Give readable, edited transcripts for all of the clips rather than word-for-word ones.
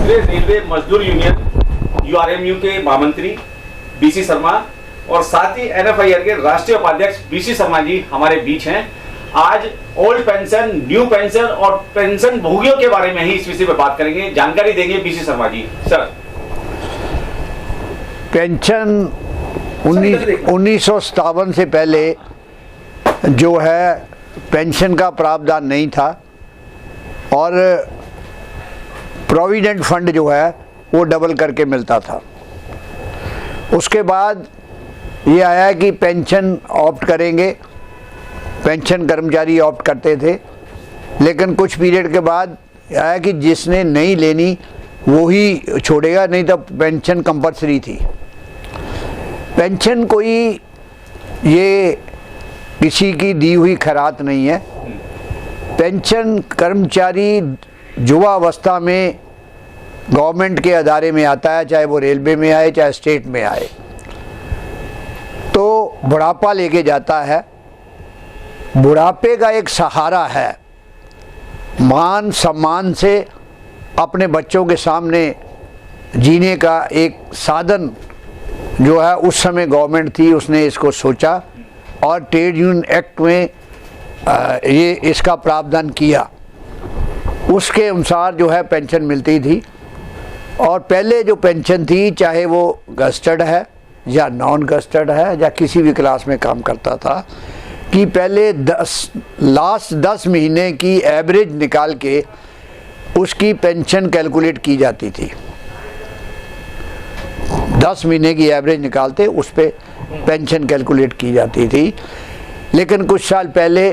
दूसरे रेलवे मजदूर यूनियन यूआरएमयू के महामंत्री बीसी शर्मा और साथ ही एनएफआईआर के राष्ट्रीय उपाध्यक्ष बीसी शर्मा जी हमारे बीच हैं। आज ओल्ड पेंशन, न्यू पेंशन और पेंशन भोगियों के बारे में ही इस विषय पर बात करेंगे, जानकारी देंगे BC Sharma ji. Sir, pension 1957 से पहले जो है पेंशन का प्रावधान नहीं था और प्रोविडेंट फंड जो है वो डबल करके मिलता था। उसके बाद ये आया कि पेंशन ऑप्ट करेंगे, पेंशन कर्मचारी ऑप्ट करते थे, लेकिन कुछ पीरियड के बाद आया कि जिसने नहीं लेनी वो ही छोड़ेगा, नहीं तो पेंशन कंपल्सरी थी। पेंशन कोई ये किसी की दी हुई खैरात नहीं है। पेंशन कर्मचारी युवावस्था में गवर्नमेंट के अदारे में आता है, चाहे वो रेलवे में आए चाहे स्टेट में आए, तो बुढ़ापा लेके जाता है। बुढ़ापे का एक सहारा है, मान सम्मान से अपने बच्चों के सामने जीने का एक साधन जो है उस समय गवर्नमेंट थी, उसने इसको सोचा और ट्रेड यूनियन एक्ट में ये इसका प्रावधान किया। उसके अनुसार जो है पेंशन मिलती थी। और पहले जो पेंशन थी, चाहे वो गस्टेड है या नॉन गस्टेड है या किसी भी क्लास में काम करता था, कि पहले लास्ट 10 महीने की एवरेज निकाल के उसकी पेंशन कैलकुलेट की जाती थी। 10 महीने की एवरेज निकालते उस पे पेंशन कैलकुलेट की जाती थी। लेकिन कुछ साल पहले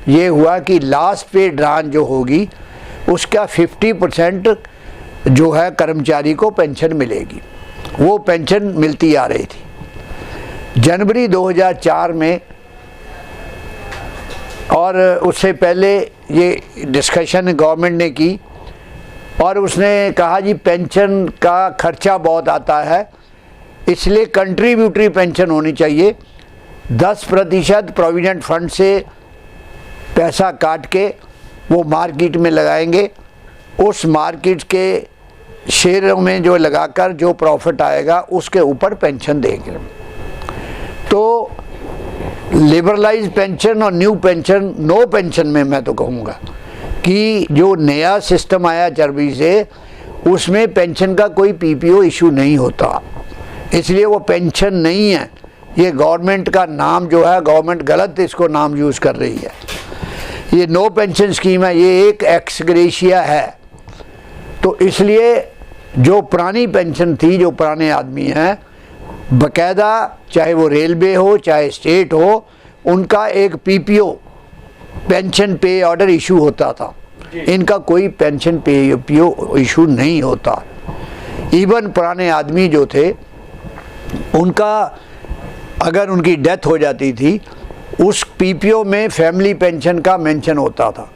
ये हुआ कि लास्ट पे ड्रान जो होगी उसका 50% जो है कर्मचारी को पेंशन मिलेगी। वो पेंशन मिलती आ रही थी जनवरी 2004 में, और उससे पहले ये डिस्कशन गवर्नमेंट ने की और उसने कहा जी पेंशन का खर्चा बहुत आता है, इसलिए कंट्रीब्यूटरी पेंशन होनी चाहिए। 10% प्रोविडेंट फंड से पैसा काट के वो मार्केट में लगाएंगे, उस मार्केट के शेयरों में जो लगाकर जो प्रॉफिट आएगा उसके ऊपर पेंशन देंगे। तो लिबरलाइज पेंशन और न्यू पेंशन, नो पेंशन में मैं तो कहूँगा कि जो नया सिस्टम आया चरबी से, उसमें पेंशन का कोई पीपीओ इशू नहीं होता, इसलिए वो पेंशन नहीं है। ये गवर्नमेंट का नाम जो है, गवर्नमेंट गलत इसको नाम यूज़ कर रही है। ये नो पेंशन स्कीम है, ये एक एक्स ग्रेशिया है। तो इसलिए जो पुरानी पेंशन थी, जो पुराने आदमी हैं, बकायदा चाहे वो रेलवे हो चाहे स्टेट हो, उनका एक पीपीओ पेंशन पे ऑर्डर इशू होता था। इनका कोई पेंशन पीपीओ इशू नहीं होता। इवन पुराने आदमी जो थे उनका अगर उनकी डेथ हो जाती थी, उस पीपीओ में फैमिली पेंशन का मेंशन होता था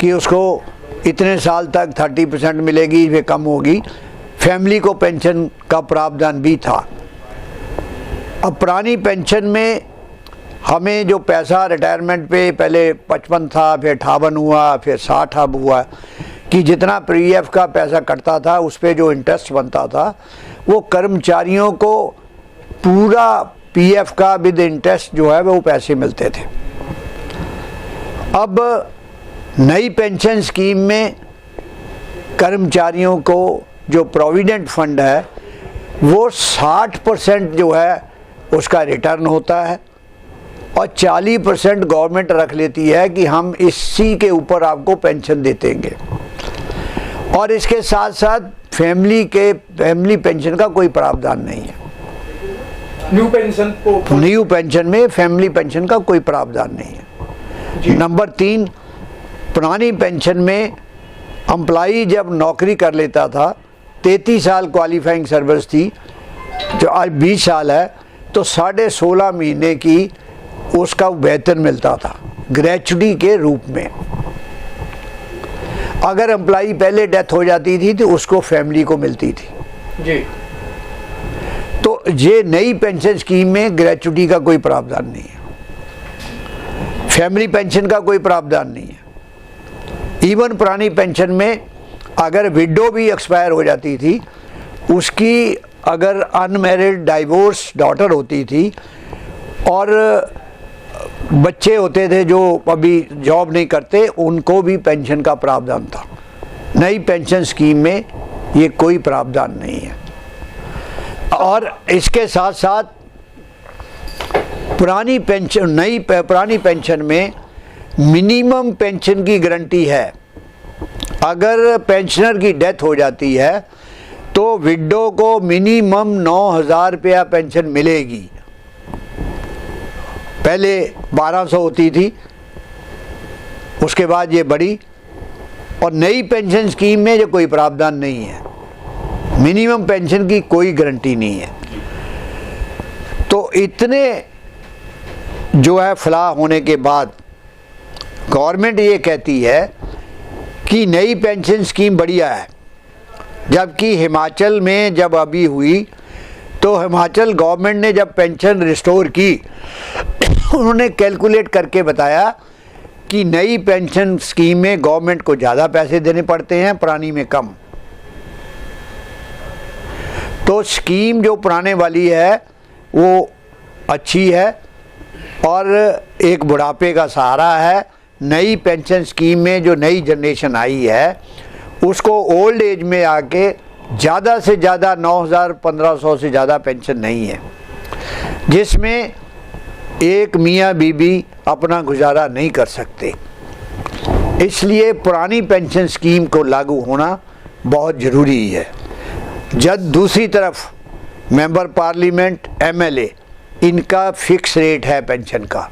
कि उसको इतने साल तक 30% मिलेगी, वे कम होगी। फैमिली को पेंशन का प्रावधान भी था। अब पुरानी पेंशन में हमें जो पैसा रिटायरमेंट पे पहले 55 था, फिर 58 हुआ, फिर 60 अब हुआ, कि जितना पीएफ का पैसा कटता था उस पर जो इंटरेस्ट बनता था वो कर्मचारियों को पूरा पीएफ का विद इंटरेस्ट जो है वो पैसे मिलते थे। अब नई पेंशन स्कीम में कर्मचारियों को जो प्रोविडेंट फंड है वो 60% जो है उसका रिटर्न होता है और 40% गवर्नमेंट रख लेती है कि हम इसी के ऊपर आपको पेंशन देंगे। और इसके साथ साथ फैमिली पेंशन का कोई प्रावधान नहीं है। न्यू पेंशन में फैमिली पेंशन का कोई प्रावधान नहीं है। नंबर 3, पुरानी पेंशन में एम्प्लॉई जब नौकरी कर लेता था, 33 साल क्वालिफाइंग सर्विस थी, जो आज 20 साल है, तो 16.5 महीने की उसका वेतन मिलता था ग्रेचुटी के रूप में। अगर एम्प्लॉई पहले डेथ हो जाती थी तो उसको फैमिली को मिलती थी जी। तो ये नई पेंशन स्कीम में ग्रेचुटी का कोई प्रावधान नहीं है, फैमिली पेंशन का कोई प्रावधान नहीं है। इवन पुरानी पेंशन में अगर विडो भी एक्सपायर हो जाती थी, उसकी अगर अनमैरिड डाइवोर्स डॉटर होती थी और बच्चे होते थे जो अभी जॉब नहीं करते, उनको भी पेंशन का प्रावधान था। नई पेंशन स्कीम में ये कोई प्रावधान नहीं है। और इसके साथ साथ पुरानी पेंशन में मिनिमम पेंशन की गारंटी है। अगर पेंशनर की डेथ हो जाती है तो विडो को मिनिमम 9,000 रुपया पेंशन मिलेगी। पहले 1200 होती थी, उसके बाद ये बढ़ी। और नई पेंशन स्कीम में जो कोई प्रावधान नहीं है, मिनिमम पेंशन की कोई गारंटी नहीं है। तो इतने जो है फलाह होने के बाद गवर्नमेंट ये कहती है कि नई पेंशन स्कीम बढ़िया है, जबकि हिमाचल में जब अभी हुई तो हिमाचल गवर्नमेंट ने जब पेंशन रिस्टोर की, उन्होंने कैलकुलेट करके बताया कि नई पेंशन स्कीम में गवर्नमेंट को ज़्यादा पैसे देने पड़ते हैं, पुरानी में कम। तो स्कीम जो पुराने वाली है वो अच्छी है और एक बुढ़ापे का सहारा है। नई पेंशन स्कीम में जो नई जनरेशन आई है उसको ओल्ड एज में आके ज़्यादा से ज़्यादा 9,000-1,500 से ज़्यादा पेंशन नहीं है, जिसमें एक मियाँ बीबी अपना गुजारा नहीं कर सकते। इसलिए पुरानी पेंशन स्कीम को लागू होना बहुत ज़रूरी है। जब दूसरी तरफ मेंबर पार्लियामेंट, एमएलए, इनका फिक्स रेट है पेंशन का,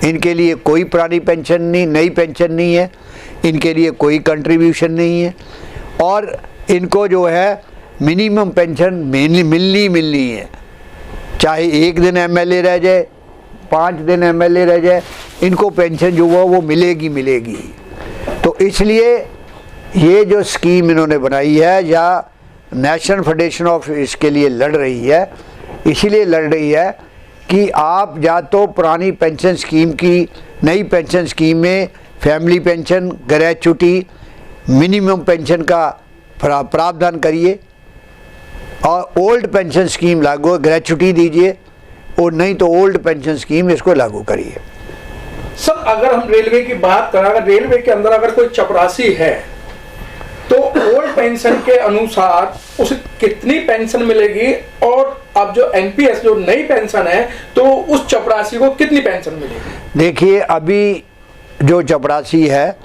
इनके लिए कोई पुरानी पेंशन नहीं, नई पेंशन नहीं है, इनके लिए कोई कंट्रीब्यूशन नहीं है और इनको जो है मिनिमम पेंशन मिलनी है। चाहे एक दिन एमएलए रह जाए, 5 दिन एमएलए रह जाए, इनको पेंशन जो वो मिलेगी। तो इसलिए ये जो स्कीम इन्होंने बनाई है, या नेशनल फेडरेशन ऑफ इसके लिए लड़ रही है, इसीलिए लड़ रही है कि आप या तो पुरानी पेंशन स्कीम की नई पेंशन स्कीम में family pension, gratuity, minimum pension का प्रावधान करिए और ओल्ड पेंशन स्कीम लागू, ग्रेच्युटी दीजिए, और नहीं तो ओल्ड पेंशन स्कीम इसको लागू करिए। सर, अगर हम रेलवे की बात करें, अगर रेलवे के अंदर अगर कोई चपरासी है तो ओल्ड पेंशन के अनुसार उसे कितनी पेंशन मिलेगी, और अब जो एनपीएस जो नई पेंशन है तो उस चपरासी को कितनी पेंशन मिलेगी? देखिए, अभी जो चपरासी है,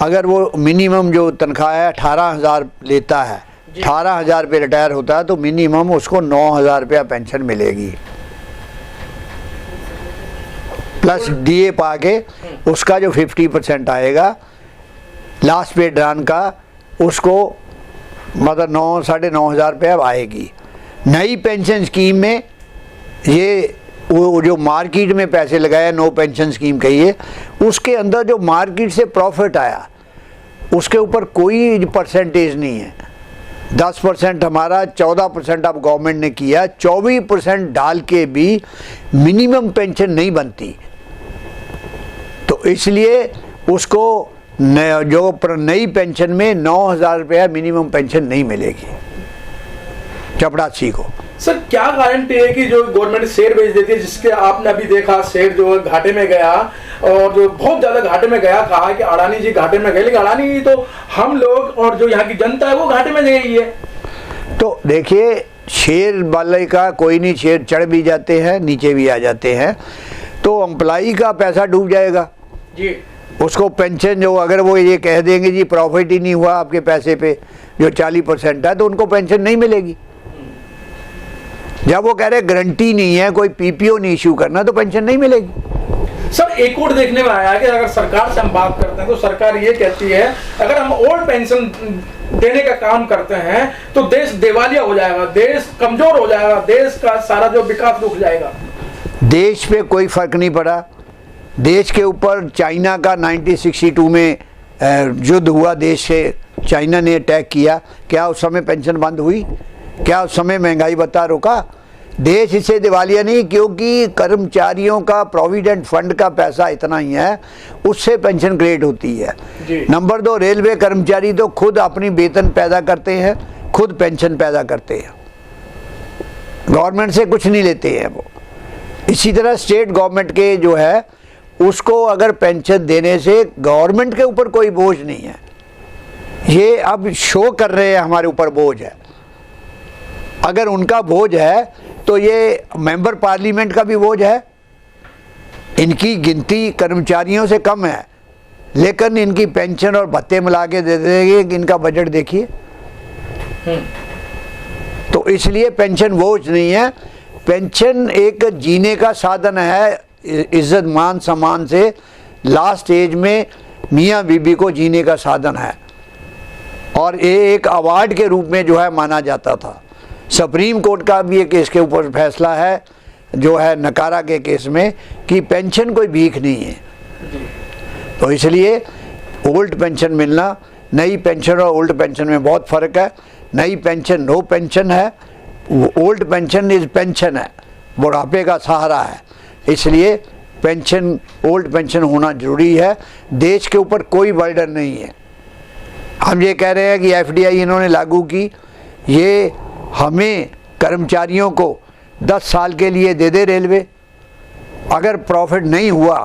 अगर वो मिनिमम जो तनख्वाह है 18,000 लेता है, 18,000 पे रिटायर होता है, तो मिनिमम उसको 9,000 रुपया पेंशन मिलेगी, प्लस डीए पाके उसका जो 50% आएगा लास्ट पे ड्रान का, उसको मतलब 9,000-9,500 रुपया आएगी। नई पेंशन स्कीम में ये वो जो मार्केट में पैसे लगाया, नो पेंशन स्कीम कहिए, उसके अंदर जो मार्केट से प्रॉफिट आया उसके ऊपर कोई परसेंटेज नहीं है। 10% हमारा, 14% अब गवर्नमेंट ने किया, 24% डाल के भी मिनिमम पेंशन नहीं बनती। तो इसलिए उसको जो नई पेंशन में 9,000 रुपया मिनिमम पेंशन नहीं मिलेगी चपरासी को। सर, क्या गारंटी है कि जो गवर्नमेंट शेयर बेच देती है, जिसके आपने अभी देखा शेयर जो है घाटे में गया, और जो बहुत ज्यादा घाटे में गया, कहा कि अडानी जी घाटे में गए, लेकिन अडानी तो हम लोग और जो यहाँ की जनता है वो घाटे में गई है। तो देखिए, शेयर वाले का कोई नहीं, शेयर चढ़ भी जाते हैं, नीचे भी आ जाते हैं, तो एम्प्लॉई का पैसा डूब जाएगा जी। उसको पेंशन जो, अगर वो ये कह देंगे जी प्रॉफिट ही नहीं हुआ आपके पैसे पे जो 40% है, तो उनको पेंशन नहीं मिलेगी। जब वो कह रहे गारंटी नहीं है, कोई पीपीओ नहीं इश्यू करना, तो पेंशन नहीं मिलेगी। सर, एक और देखने में आया कि अगर सरकार से हम बात करते हैं तो सरकार ये कहती है अगर हम ओल्ड पेंशन देने का काम करते हैं तो देश दिवालिया हो जाएगा, देश कमजोर हो जाएगा, देश का सारा जो विकास रुक जाएगा। देश पे कोई फर्क नहीं पड़ा। देश के ऊपर चाइना का 1962 में युद्ध हुआ, देश से चाइना ने अटैक किया, क्या उस समय पेंशन बंद हुई? क्या उस समय महंगाई भत्ता रुका? देश इससे दिवालिया नहीं, क्योंकि कर्मचारियों का प्रोविडेंट फंड का पैसा इतना ही है, उससे पेंशन क्रिएट होती है। नंबर 2, रेलवे कर्मचारी तो खुद अपनी वेतन पैदा करते हैं, खुद पेंशन पैदा करते हैं, गवर्नमेंट से कुछ नहीं लेते हैं वो। इसी तरह स्टेट गवर्नमेंट के जो है उसको अगर पेंशन देने से गवर्नमेंट के ऊपर कोई बोझ नहीं है। ये अब शो कर रहे हैं हमारे ऊपर बोझ है। अगर उनका बोझ है तो ये मेंबर पार्लियामेंट का भी बोझ है। इनकी गिनती कर्मचारियों से कम है, लेकिन इनकी पेंशन और भत्ते मिला के दे देंगे कि इनका बजट देखिए। तो इसलिए पेंशन बोझ नहीं है, पेंशन एक जीने का साधन है, इज्जत मान सम्मान से लास्ट एज में मियाँ बीबी को जीने का साधन है। और ये एक अवार्ड के रूप में जो है माना जाता था। सुप्रीम कोर्ट का भी एक इसके ऊपर फैसला है जो है नकारा के केस में कि पेंशन कोई भीख नहीं है। तो इसलिए ओल्ड पेंशन मिलना, नई पेंशन और ओल्ड पेंशन में बहुत फ़र्क है। नई पेंशन नो पेंशन है, ओल्ड पेंशन इज पेंशन है, बुढ़ापे का सहारा है। इसलिए पेंशन, ओल्ड पेंशन होना जरूरी है। देश के ऊपर कोई बर्डन नहीं है। हम ये कह रहे हैं कि एफडीआई इन्होंने लागू की, ये हमें कर्मचारियों को 10 साल के लिए दे दे रेलवे। अगर प्रॉफिट नहीं हुआ,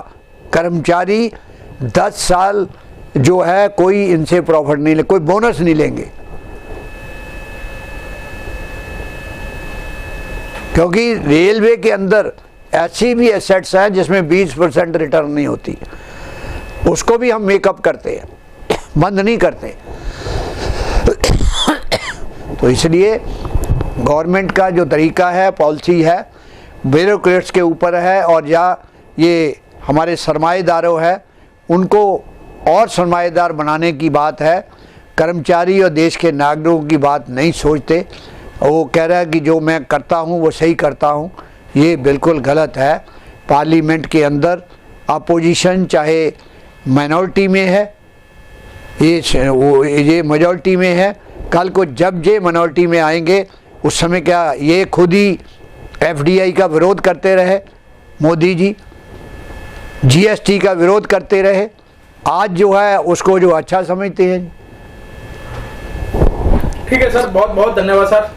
कर्मचारी 10 साल जो है कोई इनसे प्रॉफिट नहीं ले, कोई बोनस नहीं लेंगे, क्योंकि रेलवे के अंदर ऐसी भी एसेट्स हैं जिसमें 20% रिटर्न नहीं होती। उसको भी हम मेकअप करते हैं, बंद नहीं करते। तो इसलिए गवर्नमेंट का जो तरीका है, पॉलिसी है, ब्यूरोक्रेट्स के ऊपर है, और या ये हमारे सरमाएदारों है उनको और सरमाएदार बनाने की बात है। कर्मचारी और देश के नागरिकों की बात नहीं सोचते। वो कह रहा है कि जो मैं करता हूँ वो सही करता हूँ, ये बिल्कुल गलत है। पार्लियामेंट के अंदर अपोजिशन चाहे माइनॉरिटी में है, ये मेजॉरिटी में है, कल को जब ये माइनॉरिटी में आएंगे उस समय क्या ये खुद ही एफडीआई का विरोध करते रहे, मोदी जी जीएसटी का विरोध करते रहे, आज जो है उसको जो अच्छा समझते हैं। ठीक है सर, बहुत बहुत धन्यवाद सर।